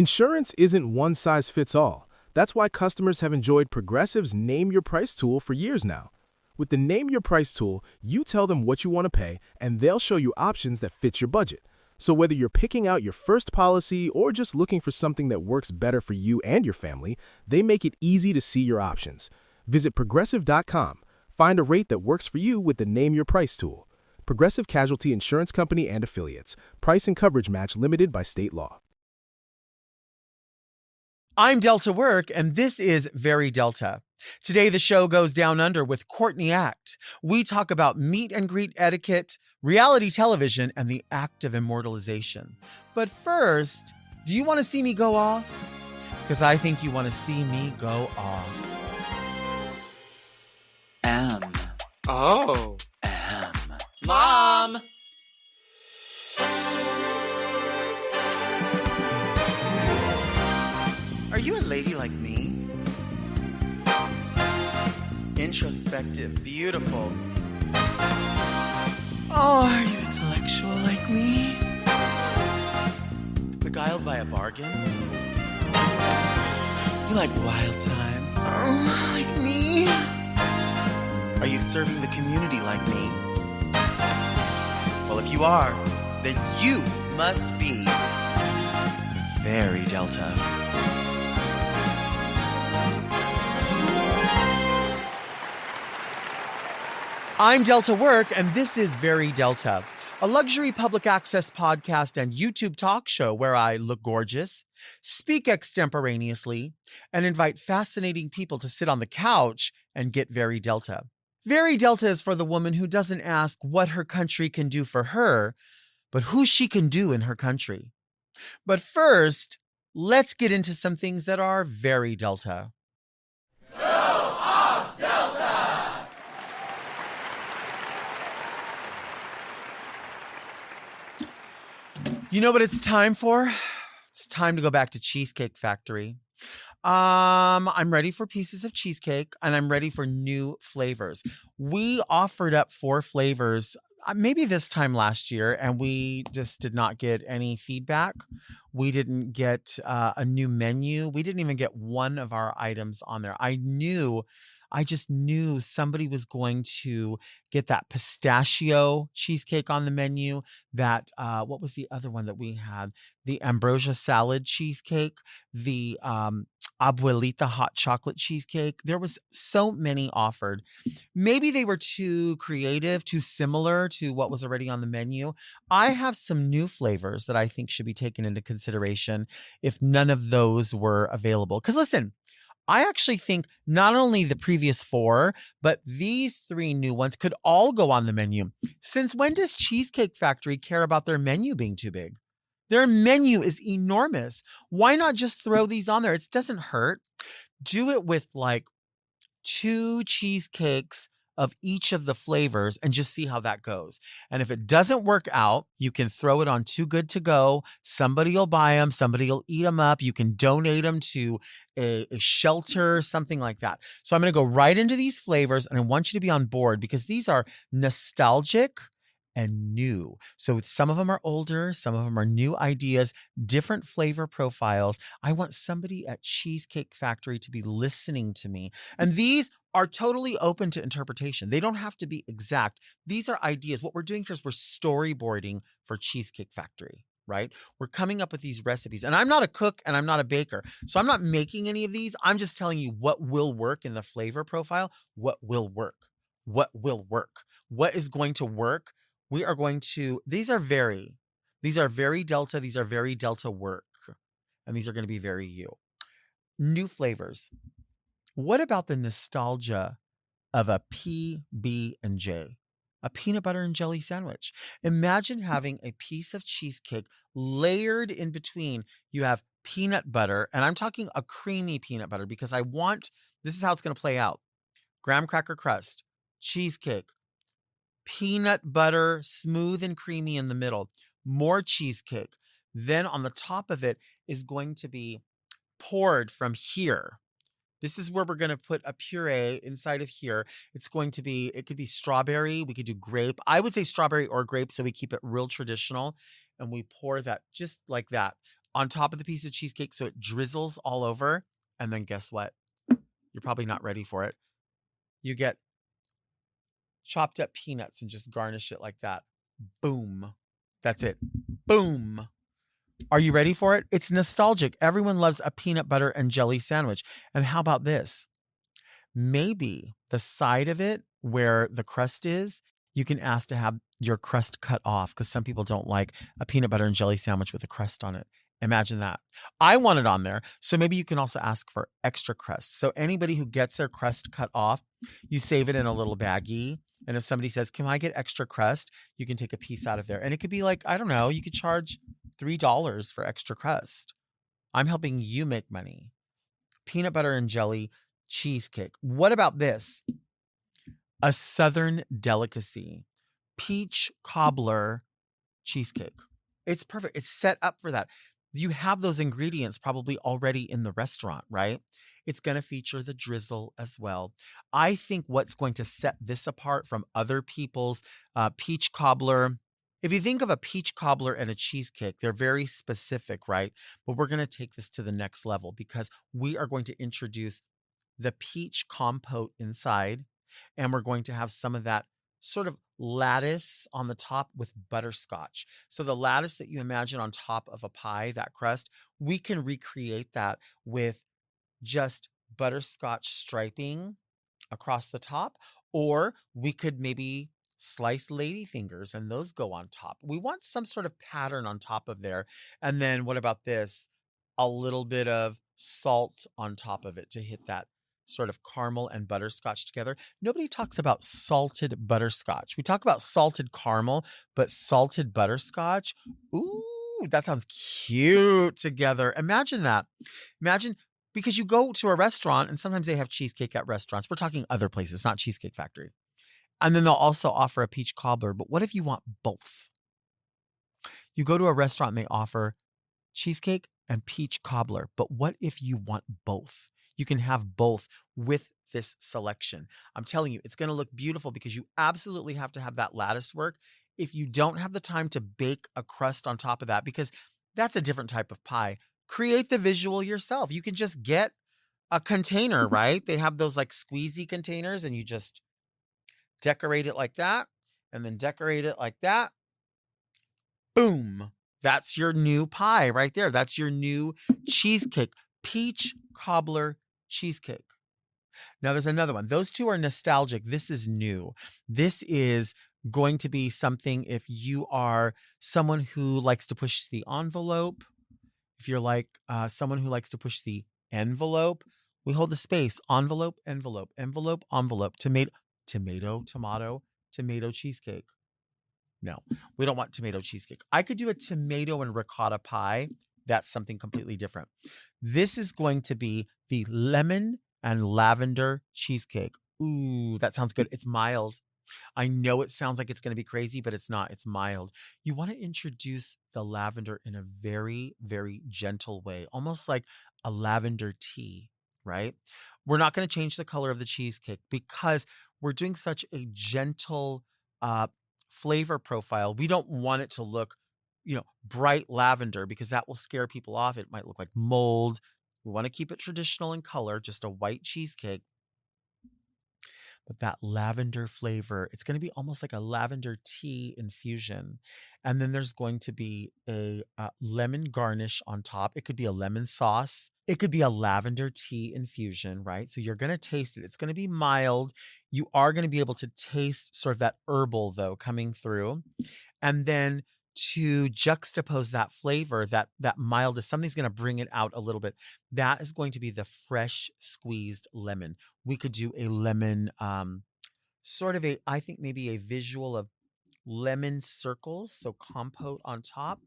Insurance isn't one size fits all. That's why customers have enjoyed Progressive's Name Your Price tool for years now. With the Name Your Price tool, you tell them what you want to pay, and they'll show you options that fit your budget. So whether you're picking out your first policy or just looking for something that works better for you and your family, they make it easy to see your options. Visit progressive.com. Find a rate that works for you with the Name Your Price tool. Progressive Casualty Insurance Company and Affiliates. Price and coverage match limited by state law. I'm Delta Work, and this is Very Delta. Today, the show goes down under with Courtney Act. We talk about meet and greet etiquette, reality television, and the act of immortalization. But first, do you want to see me go off? Because I think you want to see me go off. Oh. Mom! Are you a lady like me? Introspective, beautiful. Oh, are you intellectual like me? Beguiled by a bargain? You like wild times? Oh, like me? Are you serving the community like me? Well, if you are, then you must be very Delta. I'm Delta Work, and this is Very Delta, a luxury public access podcast and YouTube talk show where I look gorgeous, speak extemporaneously, and invite fascinating people to sit on the couch and get Very Delta. Very Delta is for the woman who doesn't ask what her country can do for her, but who she can do in her country. But first, let's get into some things that are very Delta. Go off, Delta! You know what it's time for? It's time to go back to Cheesecake Factory. I'm ready for pieces of cheesecake, and I'm ready for new flavors. We offered up 4 flavors maybe this time last year, and we just did not get any feedback. We didn't get a new menu. We didn't even get one of our items on there. I just knew somebody was going to get that pistachio cheesecake on the menu. That, what was the other one that we had? The ambrosia salad cheesecake, the abuelita hot chocolate cheesecake. There was so many offered. Maybe they were too creative, too similar to what was already on the menu. I have some new flavors that I think should be taken into consideration if none of those were available. Because listen, I actually think not only the previous 4, but these 3 new ones could all go on the menu. Since when does Cheesecake Factory care about their menu being too big? Their menu is enormous. Why not just throw these on there? It doesn't hurt. Do it with like 2 cheesecakes of each of the flavors and just see how that goes. And if it doesn't work out, you can throw it on Too Good to Go. Somebody will buy them. Somebody will eat them up. You can donate them to a shelter, something like that. So I'm going to go right into these flavors, and I want you to be on board because these are nostalgic and new. So some of them are older, some of them are new ideas, different flavor profiles. I want somebody at Cheesecake Factory to be listening to me. And these are totally open to interpretation. They don't have to be exact. These are ideas. What we're doing here is we're storyboarding for Cheesecake Factory, right? We're coming up with these recipes. And I'm not a cook and I'm not a baker. So I'm not making any of these. I'm just telling you what will work in the flavor profile, what will work, what is going to work. We are going to, these are very Delta. These are very Delta work. And these are going to be very you. New flavors. What about the nostalgia of a PB&J? A peanut butter and jelly sandwich. Imagine having a piece of cheesecake layered in between. You have peanut butter, and I'm talking a creamy peanut butter because this is how it's going to play out. Graham cracker crust, cheesecake, peanut butter, smooth and creamy in the middle, more cheesecake. Then on the top of it is going to be poured from here. This is where we're going to put a puree inside of here. It could be strawberry. We could do grape. I would say strawberry or grape, so we keep it real traditional. And we pour that just like that on top of the piece of cheesecake so it drizzles all over. And then guess what? You're probably not ready for it. You get chopped up peanuts and just garnish it like that. Boom. That's it. Boom. Are you ready for it? It's nostalgic. Everyone loves a peanut butter and jelly sandwich. And how about this? Maybe the side of it where the crust is, you can ask to have your crust cut off because some people don't like a peanut butter and jelly sandwich with a crust on it. Imagine that. I want it on there. So maybe you can also ask for extra crust. So anybody who gets their crust cut off, you save it in a little baggie. And if somebody says, can I get extra crust? You can take a piece out of there. And it could be like, I don't know, you could charge $3 for extra crust. I'm helping you make money. Peanut butter and jelly cheesecake. What about this? A Southern delicacy, peach cobbler cheesecake. It's perfect. It's set up for that. You have those ingredients probably already in the restaurant, right? It's going to feature the drizzle as well. I think what's going to set this apart from other people's peach cobbler, if you think of a peach cobbler and a cheesecake, they're very specific, right? But we're going to take this to the next level because we are going to introduce the peach compote inside, and we're going to have some of that sort of lattice on the top with butterscotch. So the lattice that you imagine on top of a pie, that crust, we can recreate that with just butterscotch striping across the top, or we could maybe slice ladyfingers and those go on top. We want some sort of pattern on top of there. And then what about this? A little bit of salt on top of it to hit that sort of caramel and butterscotch together. Nobody talks about salted butterscotch. We talk about salted caramel, but salted butterscotch, ooh, that sounds cute together. Imagine that. Imagine, because you go to a restaurant and sometimes they have cheesecake at restaurants. We're talking other places, not Cheesecake Factory. And then they'll also offer a peach cobbler. But what if you want both? You go to a restaurant and they offer cheesecake and peach cobbler. But what if you want both? You can have both with this selection. I'm telling you, it's going to look beautiful because you absolutely have to have that lattice work. If you don't have the time to bake a crust on top of that, because that's a different type of pie, create the visual yourself. You can just get a container, right? They have those like squeezy containers and you just decorate it like that and then decorate it like that. Boom. That's your new pie right there. That's your new cheesecake, peach cobbler cheesecake. Now there's another one. Those two are nostalgic. This is new. This is going to be something if you are someone who likes to push the envelope, if you're like someone who likes to push the envelope, we hold the space, envelope, envelope, envelope, envelope, tomato cheesecake. No, we don't want tomato cheesecake. I could do a tomato and ricotta pie. That's something completely different. This is going to be the lemon and lavender cheesecake. Ooh, that sounds good. It's mild. I know it sounds like it's going to be crazy, but it's not. It's mild. You want to introduce the lavender in a very, very gentle way, almost like a lavender tea, right? We're not going to change the color of the cheesecake because we're doing such a gentle flavor profile. We don't want it to look, bright lavender because that will scare people off. It might look like mold. We want to keep it traditional in color, just a white cheesecake. But that lavender flavor, it's going to be almost like a lavender tea infusion. And then there's going to be a lemon garnish on top. It could be a lemon sauce. It could be a lavender tea infusion, right? So you're going to taste it. It's going to be mild. You are going to be able to taste sort of that herbal, though, coming through. And then to juxtapose that flavor, that mildness, something's going to bring it out a little bit. That is going to be the fresh squeezed lemon. We could do a lemon, I think maybe a visual of lemon circles, so compote on top.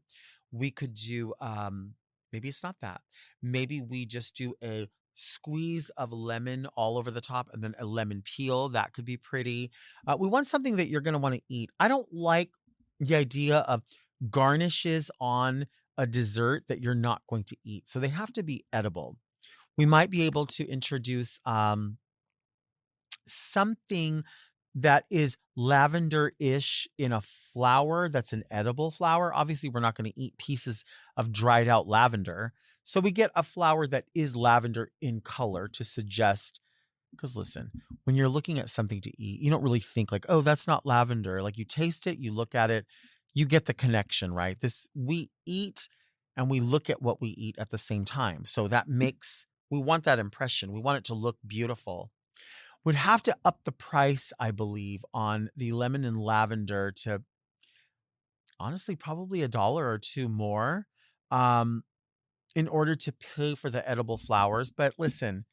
We could do, maybe it's not that. Maybe we just do a squeeze of lemon all over the top and then a lemon peel. That could be pretty. We want something that you're going to want to eat. I don't like the idea of garnishes on a dessert that you're not going to eat. So they have to be edible. We might be able to introduce something that is lavender-ish in a flower that's an edible flower. Obviously, we're not going to eat pieces of dried out lavender. So we get a flower that is lavender in color to suggest, because listen, when you're looking at something to eat, you don't really think like, oh, that's not lavender. Like you taste it, you look at it, you get the connection, right? We eat and we look at what we eat at the same time. So that makes, we want that impression. We want it to look beautiful. Would have to up the price, I believe, on the lemon and lavender to honestly probably $1 or $2 more in order to pay for the edible flowers. But listen,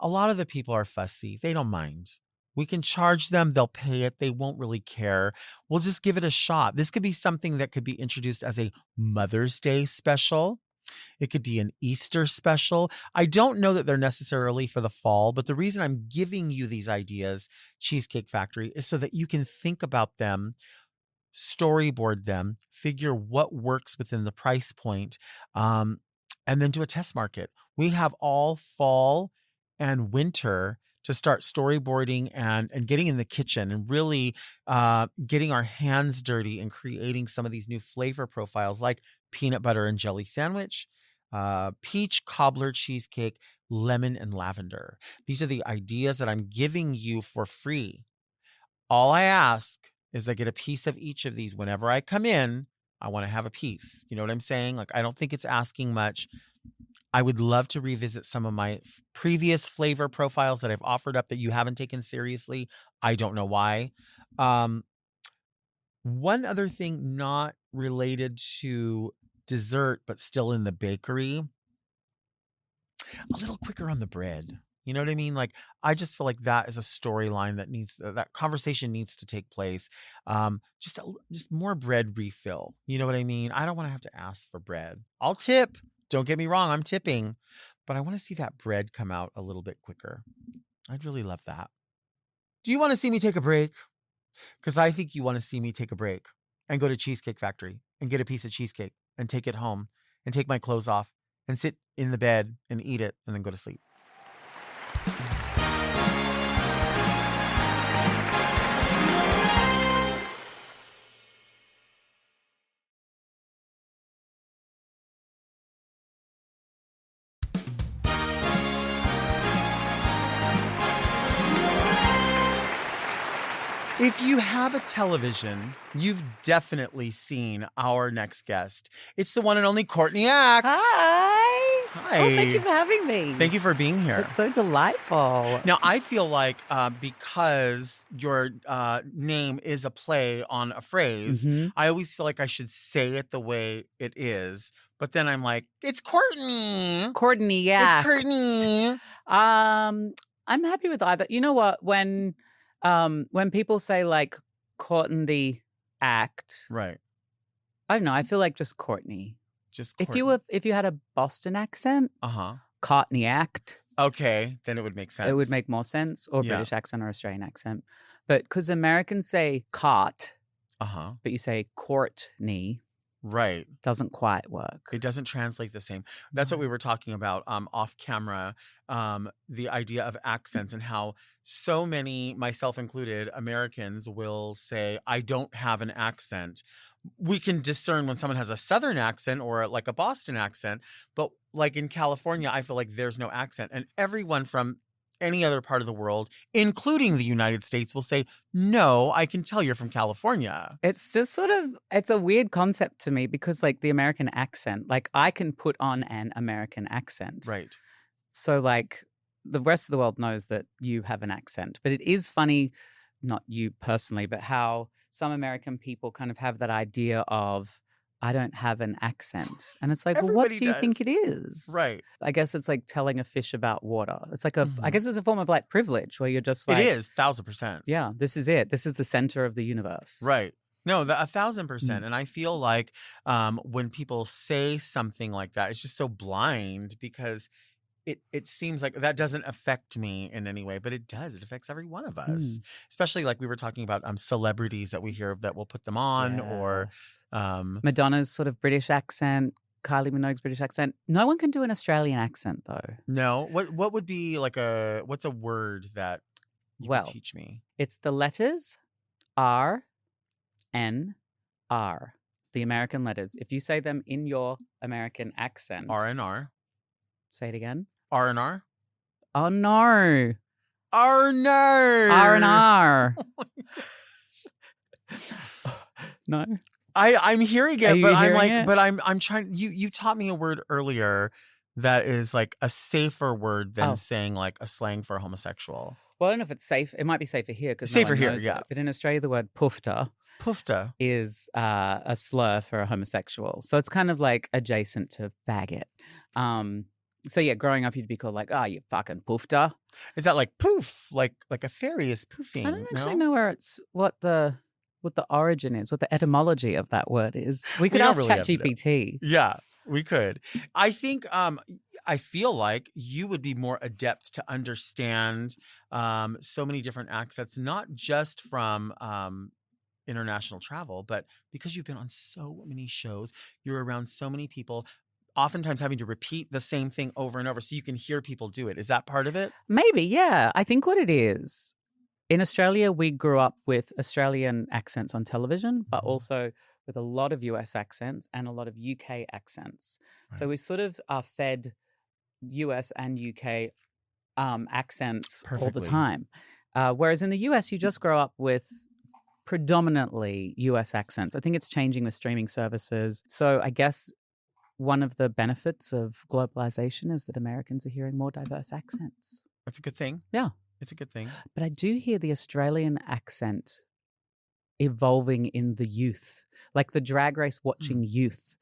a lot of the people are fussy. They don't mind. We can charge them. They'll pay it. They won't really care. We'll just give it a shot. This could be something that could be introduced as a Mother's Day special. It could be an Easter special. I don't know that they're necessarily for the fall, but the reason I'm giving you these ideas, Cheesecake Factory, is so that you can think about them, storyboard them, figure what works within the price point, and then do a test market. We have all fall and winter to start storyboarding and getting in the kitchen and really getting our hands dirty and creating some of these new flavor profiles like peanut butter and jelly sandwich, peach cobbler cheesecake, lemon and lavender. These are the ideas that I'm giving you for free. All I ask is I get a piece of each of these. Whenever I come in, I want to have a piece. You know what I'm saying? Like, I don't think it's asking much. I would love to revisit some of my previous flavor profiles that I've offered up that you haven't taken seriously. I don't know why. One other thing not related to dessert, but still in the bakery, a little quicker on the bread. You know what I mean? Like, I just feel like that is a storyline that conversation needs to take place. Just more bread refill. You know what I mean? I don't want to have to ask for bread. I'll tip. Don't get me wrong. I'm tipping, but I want to see that bread come out a little bit quicker. I'd really love that. Do you want to see me take a break? Because I think you want to see me take a break and go to Cheesecake Factory and get a piece of cheesecake and take it home and take my clothes off and sit in the bed and eat it and then go to sleep. If you have a television, you've definitely seen our next guest. It's the one and only Courtney Act. Hi. Hi. Oh, thank you for having me. Thank you for being here. It's so delightful. Now, I feel like because your name is a play on a phrase, I always feel like I should say it the way it is. But then I'm like, it's Courtney. Courtney Act. It's Courtney. I'm happy with either. You know what? When people say like Courtney Act, Right. I don't know. I feel like just Courtney. Just Courtney. If you had a Boston accent, Courtney Act. Okay, then it would make sense. It would make more sense, or British accent or Australian accent. But because Americans say cart, but you say Courtney. Right. Doesn't quite work. It doesn't translate the same. That's what we were talking about off camera, the idea of accents and how so many, myself included, Americans will say, I don't have an accent. We can discern when someone has a Southern accent or like a Boston accent, but like in California, I feel like there's no accent. And everyone from any other part of the world, including the United States, will say, no, I can tell you're from California. It's just it's a weird concept to me because like the American accent, like I can put on an American accent. Right. So like the rest of the world knows that you have an accent. But it is funny, not you personally, but how some American people kind of have that idea of, I don't have an accent. And it's like, well, what do you think it is? Right. I guess it's like telling a fish about water. It's like I guess it's a form of like privilege where you're just like. It is, 1,000%. Yeah, this is it. This is the center of the universe. Right. No, 1,000%. And I feel like when people say something like that, it's just so blind because it seems like that doesn't affect me in any way, but it does. It affects every one of us, especially like we were talking about celebrities that we hear of that will put them on or Madonna's sort of British accent, Kylie Minogue's British accent. No one can do an Australian accent though. No. What would be like what's a word that You Well, can teach me. it's the letters R, N, R. The American letters. If you say them in your American accent. R&R. Say it again. R&R. Oh, no. R&R. R&R. No. I'm hearing Are it, you but I'm hearing like, it? but I'm trying. You taught me a word earlier that is like a safer word than Oh. saying like a slang for homosexual. Well, I don't know if it's safe. It might be safer here because Safer no one here, knows yeah. it. But in Australia, the word poofta Poofta. is a slur for a homosexual. So it's kind of like adjacent to faggot. So yeah, growing up, you'd be called like, you fucking poofta. Is that like poof? Like a fairy is poofing? I don't actually no? know where it's what the origin is, what the etymology of that word is. We could don't ask really have to know. ChatGPT. Yeah, we could. I think I feel like you would be more adept to understand so many different accents, not just from international travel, but because you've been on so many shows, you're around so many people, oftentimes having to repeat the same thing over and over so you can hear people do it. Is that part of it? Maybe, yeah. I think what it is, in Australia, we grew up with Australian accents on television, but also with a lot of US accents and a lot of UK accents. Right. So we sort of are fed US and UK accents all the Perfectly. time. Whereas in the US, you just grow up with predominantly US accents. I think it's changing with streaming services. So I guess one of the benefits of globalization is that Americans are hearing more diverse accents. That's a good thing. Yeah. It's a good thing. But I do hear the Australian accent evolving in the youth, like the Drag Race watching youth.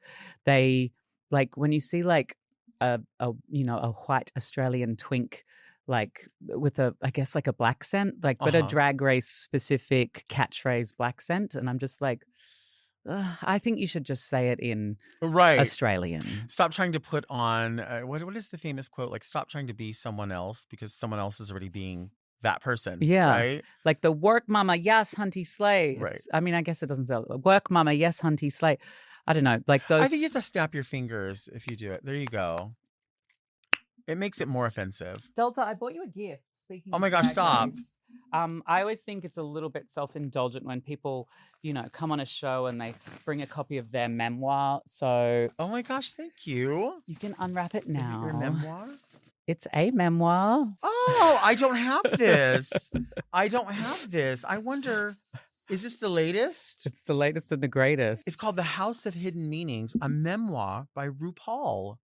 They like when you see like a white Australian twink, like with I guess like a black scent, like but a Drag Race specific catchphrase black scent, and I'm just like, I think you should just say it in Australian. Stop trying to put on what is the famous quote? Like, stop trying to be someone else because someone else is already being that person. Yeah. Right? Like the work mama, yes, hunty slay. Right. I mean, I guess it doesn't sell. Work mama, yes, hunty slay. I don't know. Like those. I think you have to snap your fingers if you do it. There you go. It makes it more offensive. Delta, I bought you a gift. Speaking Oh my of gosh, Drag stop. Race. I always think it's a little bit self-indulgent when people, come on a show and they bring a copy of their memoir. So Oh my gosh, thank you. you can unwrap it now. Is it your memoir? It's a memoir. Oh, I don't have this. I wonder, is this the latest? It's the latest and the greatest. It's called The House of Hidden Meanings, a memoir by RuPaul.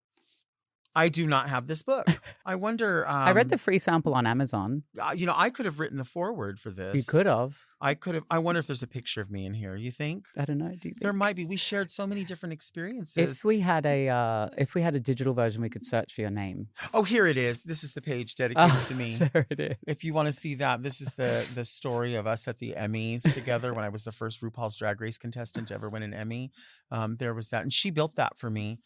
I do not have this book. I wonder. I read the free sample on Amazon. I could have written the foreword for this. You could have. I could have. I wonder if there's a picture of me in here. You think? I don't know. Do you think? There might be. We shared so many different experiences. If we had a digital version, we could search for your name. Oh, here it is. This is the page dedicated to me. There it is. If you want to see that, this is the story of us at the Emmys together when I was the first RuPaul's Drag Race contestant to ever win an Emmy. There was that, and she built that for me.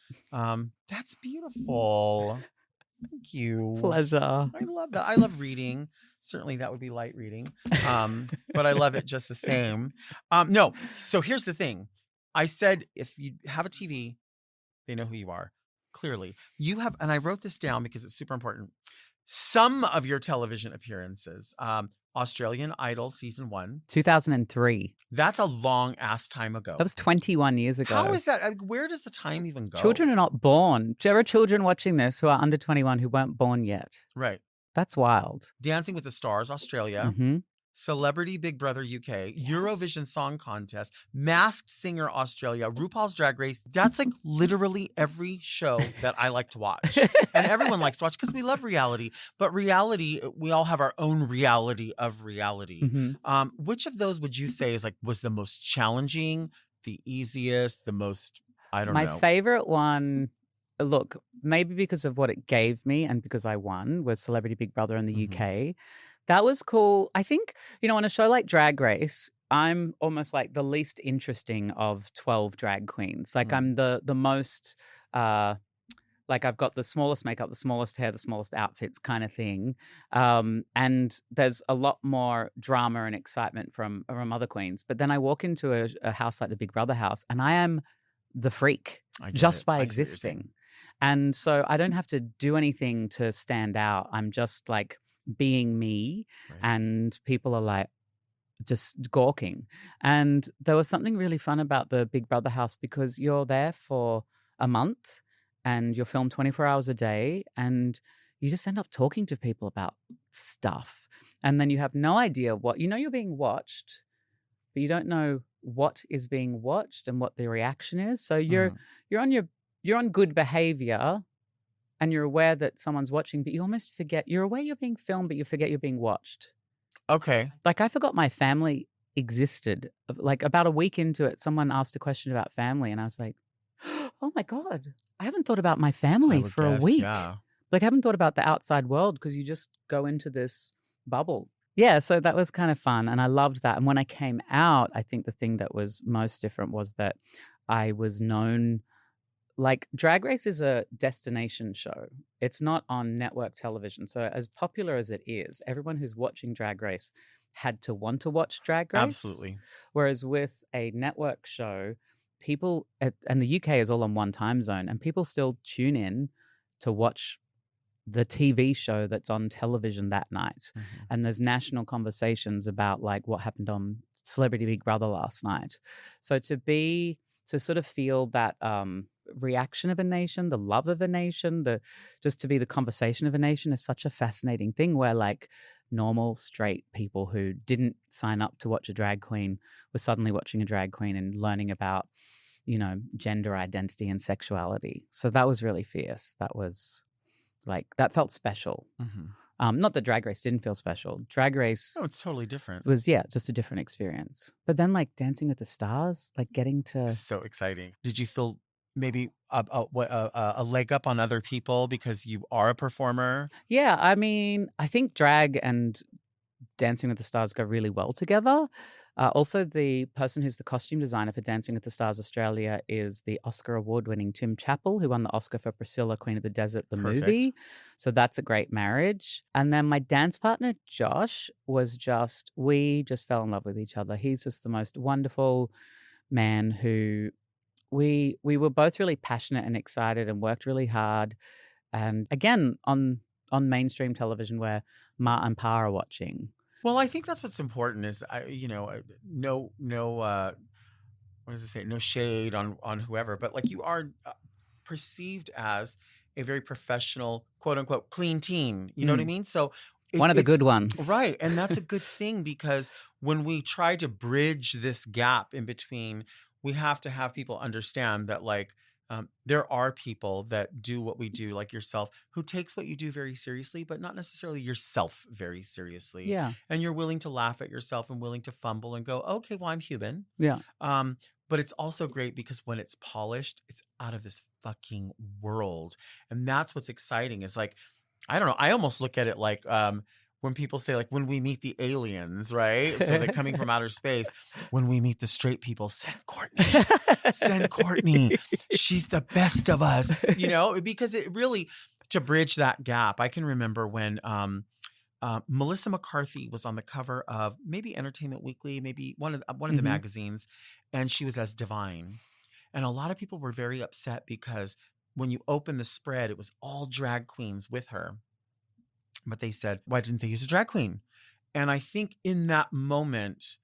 That's beautiful. Thank you. Pleasure. I love that. I love reading. Certainly that would be light reading. But I love it just the same. No. So here's the thing. I said, if you have a TV, they know who you are. Clearly. You have, and I wrote this down because it's super important. Some of your television appearances, Australian Idol season 1. 2003. That's a long ass time ago. That was 21 years ago. How is that? Where does the time even go? Children are not born. There are children watching this who are under 21 who weren't born yet. Right. That's wild. Dancing with the Stars, Australia. Mm-hmm. Celebrity Big Brother UK, Eurovision Song Contest, Masked Singer Australia, RuPaul's Drag Race. That's like literally every show that I like to watch. And everyone likes to watch because we love reality. But reality, we all have our own reality of reality. Mm-hmm. Which of those would you say was the most challenging, the easiest, the most, I don't know? My favorite one, look, maybe because of what it gave me and because I won, was Celebrity Big Brother in the UK. That was cool. I think, on a show like Drag Race, I'm almost like the least interesting of 12 drag queens. Like I'm the most, like I've got the smallest makeup, the smallest hair, the smallest outfits kind of thing. And there's a lot more drama and excitement from other queens. But then I walk into a house like the Big Brother house and I am the freak just by existing. And so I don't have to do anything to stand out. I'm just like being me, Right. and people are like just gawking. And there was something really fun about the Big Brother house because you're there for a month and you're filmed 24 hours a day, and you just end up talking to people about stuff. And then you have no idea what, you're being watched, but you don't know what is being watched and what the reaction is. So you're on good behavior and you're aware that someone's watching, but you almost forget, you're aware you're being filmed, but you forget you're being watched. Okay. Like, I forgot my family existed. Like, about a week into it, someone asked a question about family, and I was like, oh my God, I haven't thought about my I family would for a guess, week. yeah. Like, I haven't thought about the outside world because you just go into this bubble. Yeah, so that was kind of fun, and I loved that. And when I came out, I think the thing that was most different was that I was known. Like, Drag Race is a destination show. It's not on network television. So as popular as it is, everyone who's watching Drag Race had to want to watch Drag Race. Absolutely. Whereas with a network show, people, and the UK is all on one time zone, and people still tune in to watch the TV show that's on television that night. Mm-hmm. And there's national conversations about like what happened on Celebrity Big Brother last night. So to sort of feel that reaction of a nation, the love of a nation, just to be the conversation of a nation is such a fascinating thing, where like normal straight people who didn't sign up to watch a drag queen were suddenly watching a drag queen and learning about, gender identity and sexuality. So that was really fierce. That was like, that felt special. Mm-hmm. Not that Drag Race didn't feel special. Drag Race No, it's totally different. was, just a different experience. But then like Dancing with the Stars, like getting to... So exciting. Did you feel maybe a leg up on other people because you are a performer? Yeah, I mean, I think drag and Dancing with the Stars go really well together. Also, the person who's the costume designer for Dancing with the Stars Australia is the Oscar award-winning Tim Chappell, who won the Oscar for Priscilla, Queen of the Desert, the Perfect. movie. So that's a great marriage. And then my dance partner, Josh, we just fell in love with each other. He's just the most wonderful man who we were both really passionate and excited and worked really hard. And again, on mainstream television where Ma and Pa are watching. Well, I think that's what's important is, no, what does it say? No shade on whoever, but like you are perceived as a very professional, quote unquote, clean teen. You know what I mean? So one of the good ones. Right. And that's a good thing, because when we try to bridge this gap in between, we have to have people understand that like, there are people that do what we do, like yourself, who takes what you do very seriously, but not necessarily yourself very seriously. Yeah. And you're willing to laugh at yourself and willing to fumble and go, okay, well, I'm human. Yeah. But it's also great because when it's polished, it's out of this fucking world. And that's what's exciting is like, I don't know. I almost look at it like, when people say like, when we meet the aliens, right? So they're coming from outer space. When we meet the straight people, send Courtney. She's the best of us, because it really, to bridge that gap. I can remember when Melissa McCarthy was on the cover of maybe Entertainment Weekly, maybe one of the magazines, and she was as Divine. And a lot of people were very upset because when you open the spread, it was all drag queens with her. But they said, why didn't they use a drag queen? And I think in that moment,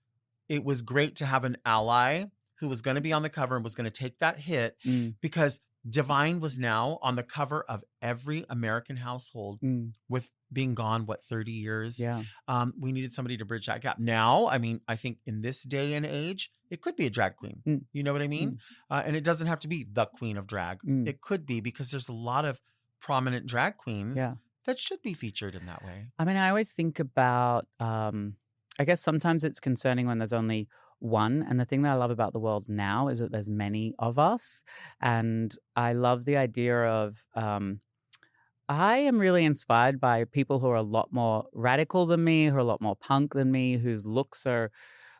it was great to have an ally who was going to be on the cover and was going to take that hit, because Divine was now on the cover of every American household with being gone, 30 years? Yeah. We needed somebody to bridge that gap. Now, I mean, I think in this day and age, it could be a drag queen. You know what I mean? And it doesn't have to be the queen of drag. It could be, because there's a lot of prominent drag queens that should be featured in that way. I mean, I always think about, I guess sometimes it's concerning when there's only one. And the thing that I love about the world now is that there's many of us. And I love the idea of, I am really inspired by people who are a lot more radical than me, who are a lot more punk than me, whose looks are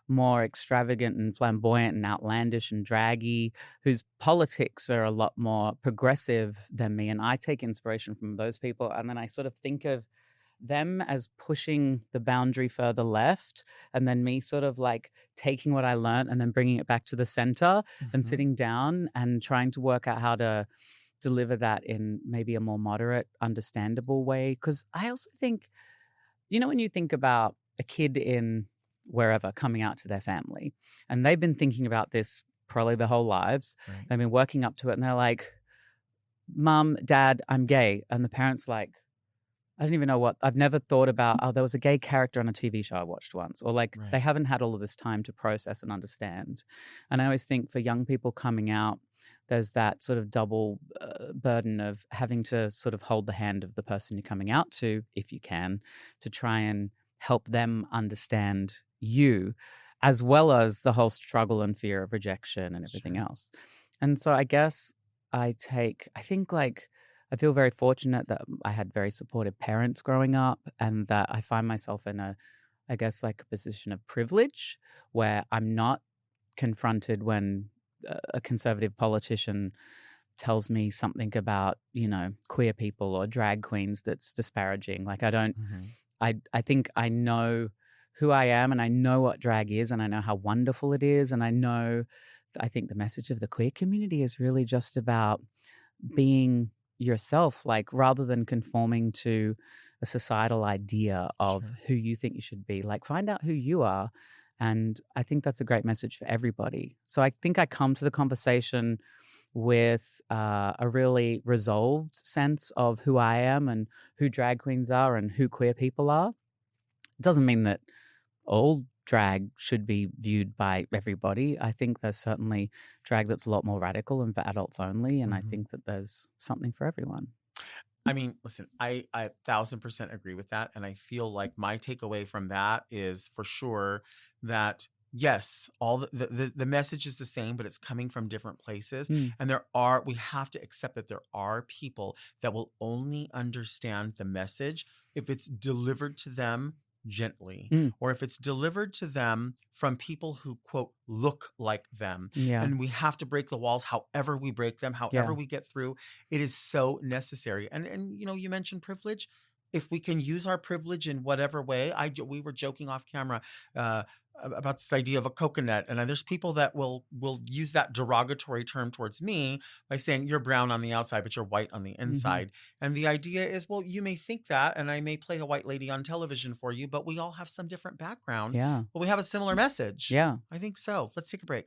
more extravagant and flamboyant and outlandish and draggy, whose politics are a lot more progressive than me. And I take inspiration from those people. And then I sort of think of them as pushing the boundary further left, and then me sort of like taking what I learned and then bringing it back to the center and sitting down and trying to work out how to deliver that in maybe a more moderate, understandable way. Because I also think you know, when you think about a kid in wherever coming out to their family, and they've been thinking about this probably their whole lives. Right. They've been working up to it, and they're like, Mum, Dad, I'm gay. And the parents like, I don't even know what, I've never thought about, oh, there was a gay character on a TV show I watched once. Or like, Right. they haven't had all of this time to process and understand. And I always think for young people coming out, there's that sort of double burden of having to sort of hold the hand of the person you're coming out to, if you can, to try and help them understand you, as well as the whole struggle and fear of rejection and everything Sure. else. And so I guess I feel very fortunate that I had very supportive parents growing up, and that I find myself in a position of privilege where I'm not confronted when a conservative politician tells me something about, you know, queer people or drag queens that's disparaging. Like, I think I know who I am, and I know what drag is, and I know how wonderful it is. And I think the message of the queer community is really just about being yourself, like rather than conforming to a societal idea of Sure. who you think you should be, like find out who you are. And I think that's a great message for everybody. So I think I come to the conversation with a really resolved sense of who I am and who drag queens are and who queer people are. It doesn't mean that all drag should be viewed by everybody. I think there's certainly drag that's a lot more radical and for adults only. And I think that there's something for everyone. I mean, listen, I 1,000% agree with that. And I feel like my takeaway from that is for sure that yes, all the message is the same, but it's coming from different places. Mm. And we have to accept that there are people that will only understand the message if it's delivered to them gently, or if it's delivered to them from people who, quote, look like them. Yeah. And we have to break the walls however we break them, however we get through. It is so necessary. And you know, you mentioned privilege. If we can use our privilege in whatever way, we were joking off camera about this idea of a coconut, and there's people that will use that derogatory term towards me by saying you're brown on the outside but you're white on the inside. And the idea is, well, you may think that, and I may play a white lady on television for you, but we all have some different background. Yeah. But we have a similar message. Yeah. I think so. Let's take a break.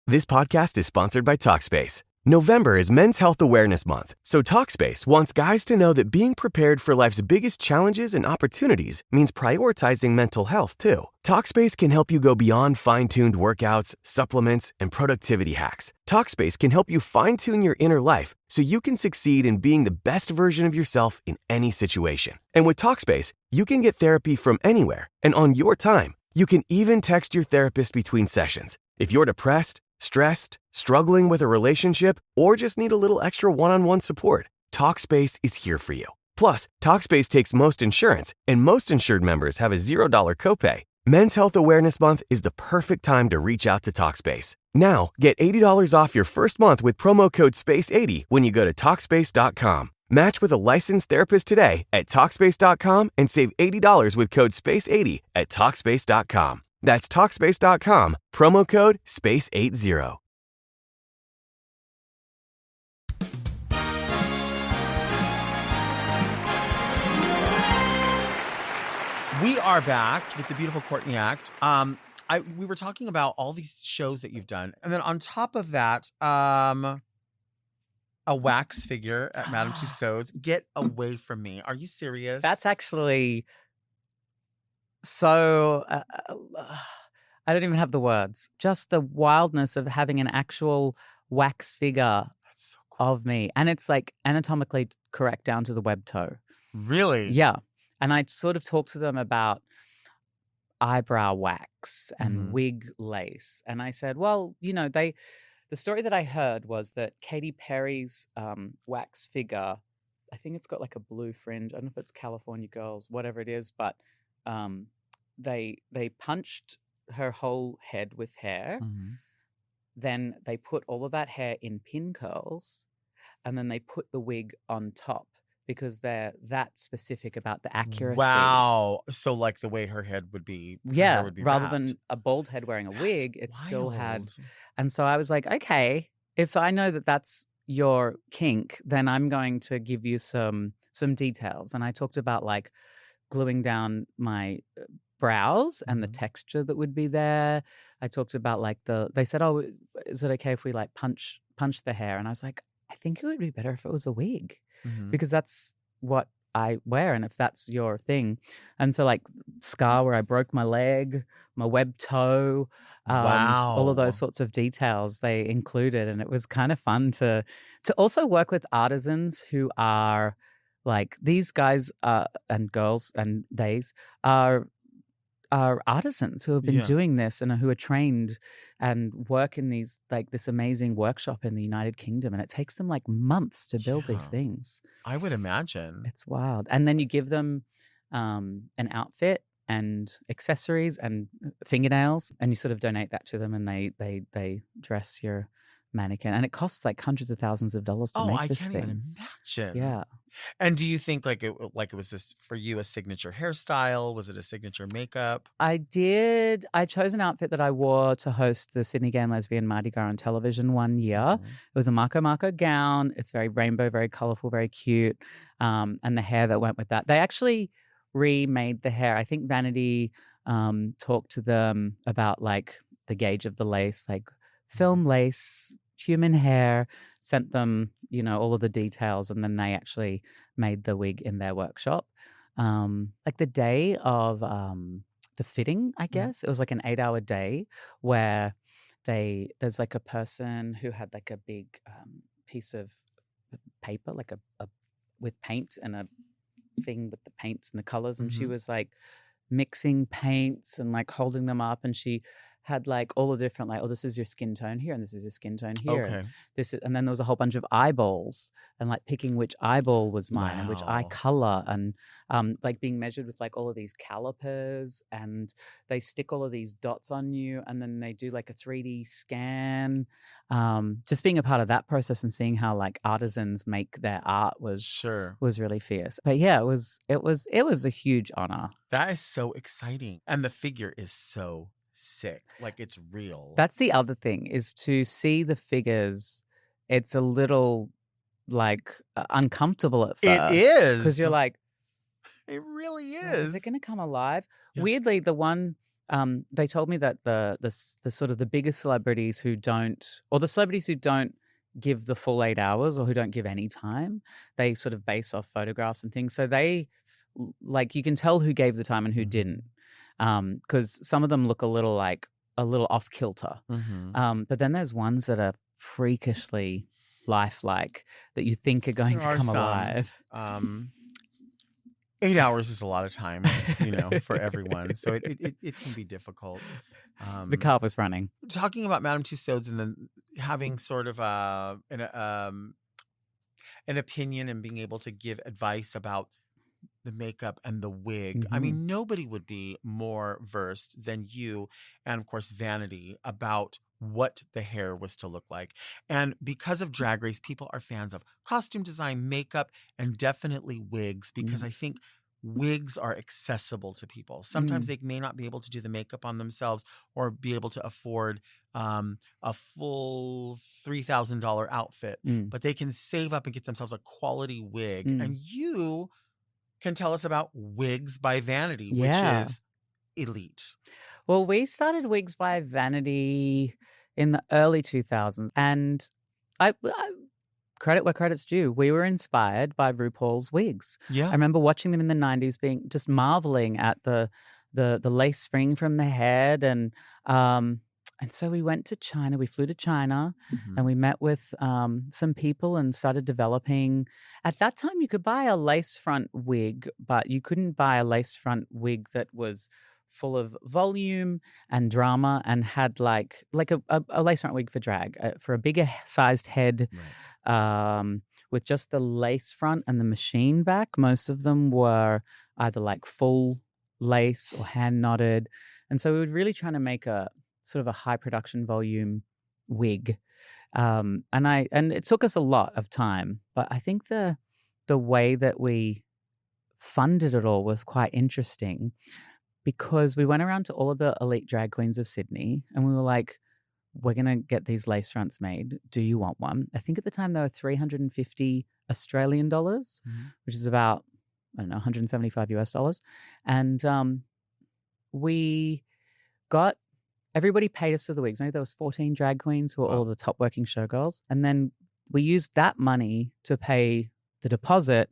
This podcast is sponsored by Talkspace. November is Men's Health Awareness Month, so Talkspace wants guys to know that being prepared for life's biggest challenges and opportunities means prioritizing mental health, too. Talkspace can help you go beyond fine-tuned workouts, supplements, and productivity hacks. Talkspace can help you fine-tune your inner life so you can succeed in being the best version of yourself in any situation. And with Talkspace, you can get therapy from anywhere and on your time. You can even text your therapist between sessions. If you're depressed, stressed, struggling with a relationship, or just need a little extra one-on-one support, Talkspace is here for you. Plus, Talkspace takes most insurance, and most insured members have a $0 copay. Men's Health Awareness Month is the perfect time to reach out to Talkspace. Now, get $80 off your first month with promo code SPACE80 when you go to Talkspace.com. Match with a licensed therapist today at Talkspace.com and save $80 with code SPACE80 at Talkspace.com. That's Talkspace.com, promo code SPACE80. We are back with the beautiful Courtney Act. We were talking about all these shows that you've done. And then on top of that, a wax figure at Madame Tussauds. Get away from me. Are you serious? That's actually so... I don't even have the words. Just the wildness of having an actual wax figure so cool. of me. And it's like anatomically correct down to the web toe. Really? Yeah. And I sort of talked to them about eyebrow wax and wig lace. And I said, well, you know, the story that I heard was that Katy Perry's wax figure, I think it's got like a blue fringe. I don't know if it's California Girls, whatever it is, but they punched her whole head with hair. Then they put all of that hair in pin curls, and then they put the wig on top because they're that specific about the accuracy. Wow. So like the way her head would be, her hair Yeah, would be rather wrapped. than a bald head wearing a That's wig, it still had. wild. And so I was like, okay, if I know that that's your kink, then I'm going to give you some details. And I talked about like gluing down my brows and the Mhm. texture that would be there. I talked about like they said, oh, is it okay if we like punch the hair? And I was like, I think it would be better if it was a wig Mhm. because that's what I wear and if that's your thing. And so like scar where I broke my leg, my webbed toe, all of Wow. those sorts of details they included. And it was kind of fun to also work with artisans who are like these guys and girls and theys are artisans who have been Yeah. doing this and who are trained and work in these like this amazing workshop in the United Kingdom, and it takes them like months to build these Yeah. things. I would imagine. It's wild. And then you give them an outfit and accessories and fingernails, and you sort of donate that to them, and they dress your mannequin, and it costs like hundreds of thousands of dollars to Oh, make I this can't thing. even imagine. Yeah. And do you think like it was this for you a signature hairstyle? Was it a signature makeup? I chose an outfit that I wore to host the Sydney Gay and Lesbian Mardi Gras on television one year. Mhm. It was a Marco gown. It's very rainbow, very colorful, very cute. And the hair that went with that. They actually remade the hair. I think Vanity talked to them about like the gauge of the lace, like film lace, human hair, sent them, all of the details, and then they actually made the wig in their workshop. Like the day of the fitting, I guess it was like an 8-hour day where there's like a person who had like a big piece of paper, like a with paint and a thing with the paints and the colors, and she Mhm. was like mixing paints and like holding them up, and she had like all the different like, oh, this is your skin tone here and this is your skin tone here. Okay. And then there was a whole bunch of eyeballs and like picking which eyeball was mine and which eye Wow. color, and like being measured with like all of these calipers, and they stick all of these dots on you and then they do like a 3D scan. Just being a part of that process and seeing how like artisans make their art Sure. was really fierce. But yeah, it was a huge honor. That is so exciting. And the figure is so sick. Like it's real. That's the other thing, is to see the figures. It's a little like uncomfortable at first. It is. Because you're like, It really is it going to come alive? Yeah. Weirdly, the one they told me that the sort of the biggest celebrities who don't, or the celebrities who don't give the full 8 hours or who don't give any time, they sort of base off photographs and things. So they like, you can tell who gave the time and who didn't, because some of them look a little off kilter. Mhm. But then there's ones that are freakishly lifelike that you think are going There to are come some. alive. 8 hours is a lot of time, for everyone. So it can be difficult. The car was running. Talking about Madame Tussauds and then having sort of an opinion and being able to give advice about the makeup and the wig. I mean, nobody would be more versed than you and, of course, Vanity about what the hair was to look like. And because of Drag Race, people are fans of costume design, makeup, and definitely wigs, because I think wigs are accessible to people. Sometimes they may not be able to do the makeup on themselves or be able to afford a full $3,000 outfit, but they can save up and get themselves a quality wig. And you can tell us about Wigs by Vanity, which is elite. Well, we started Wigs by Vanity in the early 2000s, and I credit where credit's due. We were inspired by RuPaul's wigs. Yeah. I remember watching them in the 90s, being just marveling at the lace spring from the head, and so we went to China. We flew to China and we met with some people and started developing. At that time, you could buy a lace front wig, but you couldn't buy a lace front wig that was full of volume and drama and had like a lace front wig for drag, for a bigger sized head, with just the lace front and the machine back. Most of them were either like full lace or hand knotted. And so we were really trying to make a sort of a high production volume wig. And it took us a lot of time, but I think the the way that we funded it all was quite interesting because we went around to all of the elite drag queens of Sydney and we were like, we're going to get these lace fronts made. Do you want one? I think at the time they were 350 Australian dollars, which is about, I don't know, 175 US dollars. And we got, everybody paid us for the wigs. Maybe there was 14 drag queens who were all the top working showgirls. And then we used that money to pay the deposit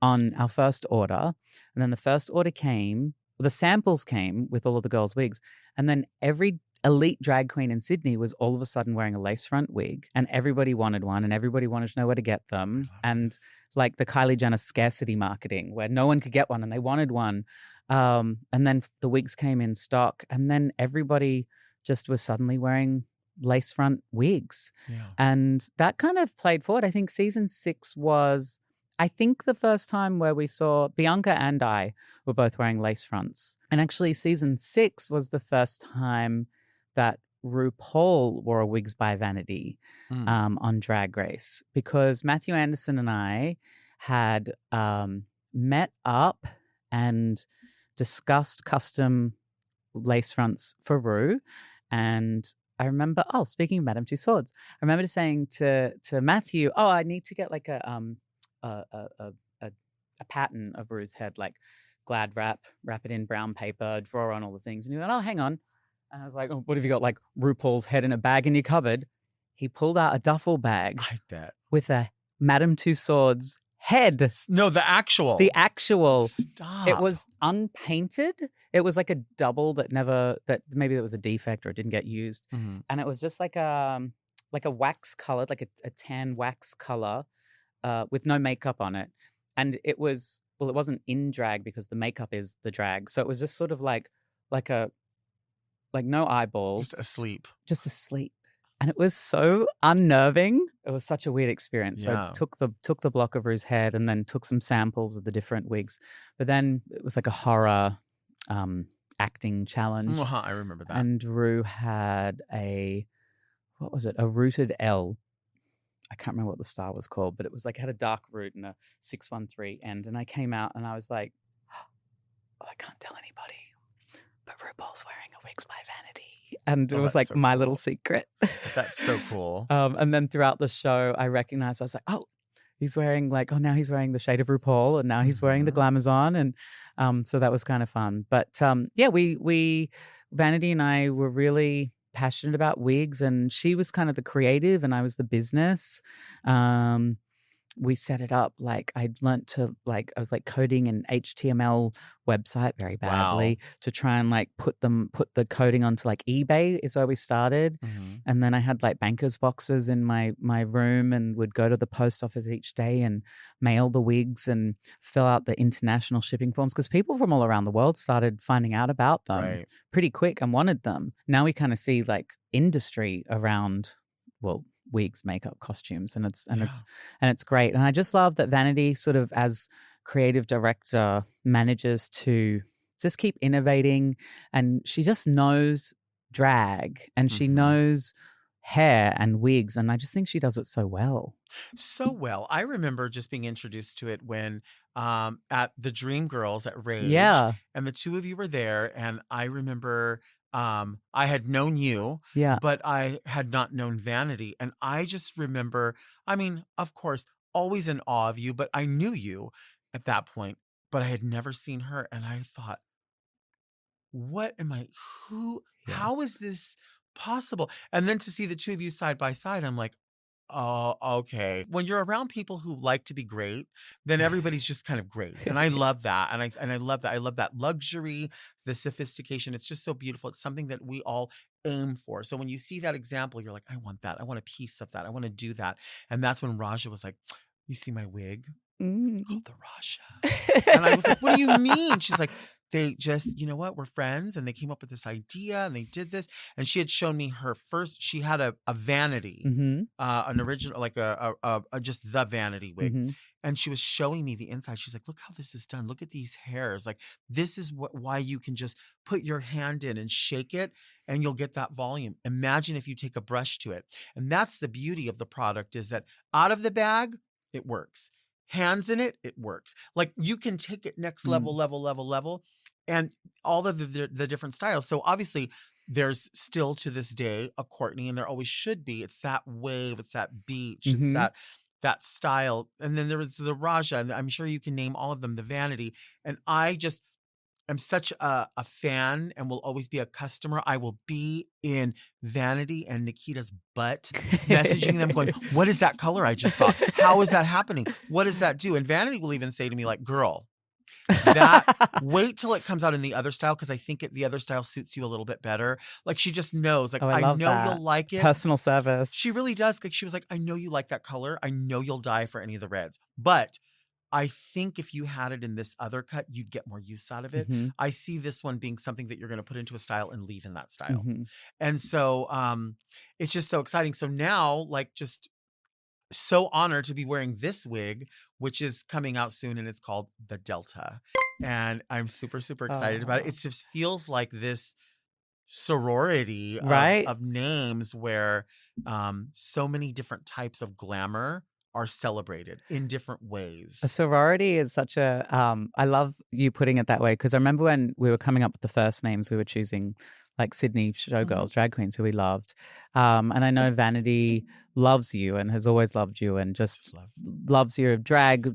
on our first order. And then the first order came, the samples came with all of the girls' wigs. And then every elite drag queen in Sydney was all of a sudden wearing a lace front wig and everybody wanted one and everybody wanted to know where to get them. And like the Kylie Jenner scarcity marketing where no one could get one and they wanted one. And then the wigs came in stock and then everybody just was suddenly wearing lace front wigs. Yeah. And that kind of played forward. I think season 6 was, I think, the first time where we saw Bianca and I were both wearing lace fronts. And actually season 6 was the first time that RuPaul wore a Wigs by Vanity on Drag Race because Matthew Anderson and I had met up and discussed custom lace fronts for Ru. And I remember, speaking of Madame Tussauds, I remember saying to Matthew, I need to get like a pattern of Ru's head, like Glad wrap it in brown paper, draw on all the things. And he went, hang on. And I was like, what have you got, like RuPaul's head in a bag in your cupboard? He pulled out a duffel bag. I bet. With a Madame Tussauds head. No, the actual. Stop. It was unpainted. It was like a double that maybe there was a defect or it didn't get used. Mm-hmm. And it was just like a wax colored, like a tan wax color with no makeup on it. And it wasn't in drag because the makeup is the drag. So it was just sort of like no eyeballs. Just asleep. And it was so unnerving. It was such a weird experience. So I took the block of Ru's head and then took some samples of the different wigs. But then it was like a horror acting challenge. I remember that. And Ru had a rooted L. I can't remember what the star was called, but it was like, it had a dark root and a 613 end. And I came out and I was like, I can't tell anybody, but RuPaul's wearing a Wigs by Vanity. And it was like my little secret. That's so cool. And then throughout the show, I recognized, I was like, he's wearing now he's wearing the shade of RuPaul and now he's wearing the Glamazon. And so that was kind of fun. But we Vanity and I were really passionate about wigs and she was kind of the creative and I was the business. We set it up like I was coding an HTML website very badly to try and put the coding onto eBay is where we started. Mm-hmm. And then I had bankers boxes in my room and would go to the post office each day and mail the wigs and fill out the international shipping forms because people from all around the world started finding out about them pretty quick and wanted them. Now we kind of see industry around, wigs, makeup, costumes, and it's great. And I just love that Vanity sort of as creative director manages to just keep innovating, and she just knows drag and she knows hair and wigs, and I just think she does it so well. So well. I remember just being introduced to it when at the Dream Girls at Rage. Yeah. And the two of you were there, and I remember I had known you, but I had not known Vanity. And I just remember, of course, always in awe of you, but I knew you at that point, but I had never seen her. And I thought, how is this possible? And then to see the two of you side by side, I'm like, oh, okay. When you're around people who like to be great, then everybody's just kind of great. And I love that. And I love that. I love that luxury, the sophistication. It's just so beautiful. It's something that we all aim for. So when you see that example, you're like, I want that. I want a piece of that. I want to do that. And that's when Raja was like, you see my wig? It's called the Raja. And I was like, what do you mean? She's like, they just, you know what, we're friends, and they came up with this idea and they did this. And she had shown me her first, she had a Vanity, an original, just the Vanity wig. Mm-hmm. And she was showing me the inside. She's like, look how this is done. Look at these hairs. This is why you can just put your hand in and shake it and you'll get that volume. Imagine if you take a brush to it. And that's the beauty of the product, is that out of the bag, it works. hands in it, it works. Like you can take it next level, and all of the different styles. So obviously there's still to this day a Courtney, and there always should be. It's that wave, it's that beach, it's that style. And then there was the Raja, and I'm sure you can name all of them, the Vanity. And I'm such a fan and will always be a customer. I will be in Vanity and Nikita's butt, messaging them going, what is that color I just saw? How is that happening? What does that do? And Vanity will even say to me like, girl, wait till it comes out in the other style, because I think the other style suits you a little bit better. Like she just knows, like, I know you'll like it. Personal service. She really does. Like she was like, I know you like that color. I know you'll die for any of the reds. But I think if you had it in this other cut, you'd get more use out of it. I see this one being something that you're going to put into a style and leave in that style. And so it's just so exciting. So now, like, just so honored to be wearing this wig, which is coming out soon, and it's called the Delta. And I'm super, super excited about it. It just feels like this sorority of names where so many different types of glamour are celebrated in different ways. A sorority is such a, I love you putting it that way, because I remember when we were coming up with the first names, we were choosing like Sydney showgirls, drag queens who we loved. And I know Vanity loves you and has always loved you and just loves your drag,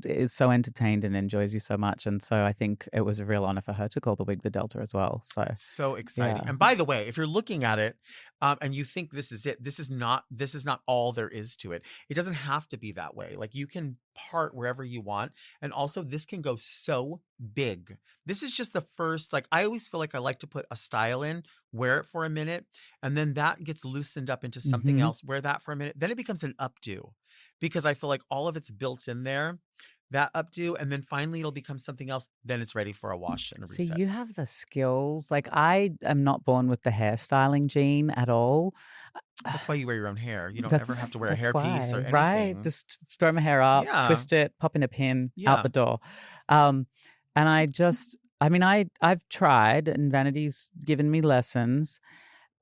is so entertained and enjoys you so much. And so I think it was a real honor for her to call the wig the Delta as well. So exciting. Yeah. And by the way, if you're looking at it and you think this is it, this is not all there is to it. It doesn't have to be that way. Like you can part wherever you want. And also this can go so big. This is just the first, like I always feel like I like to put a style in, wear it for a minute, and then that gets loosened up into something else, wear that for a minute. Then it becomes an updo, because I feel like all of it's built in there, that updo, and then finally it'll become something else. Then it's ready for a wash and a reset. See, you have the skills. Like I am not born with the hairstyling gene at all. That's why you wear your own hair. You don't ever have to wear a hairpiece or anything. Right. Just throw my hair up, twist it, pop in a pin, out the door. And I've tried, and Vanity's given me lessons.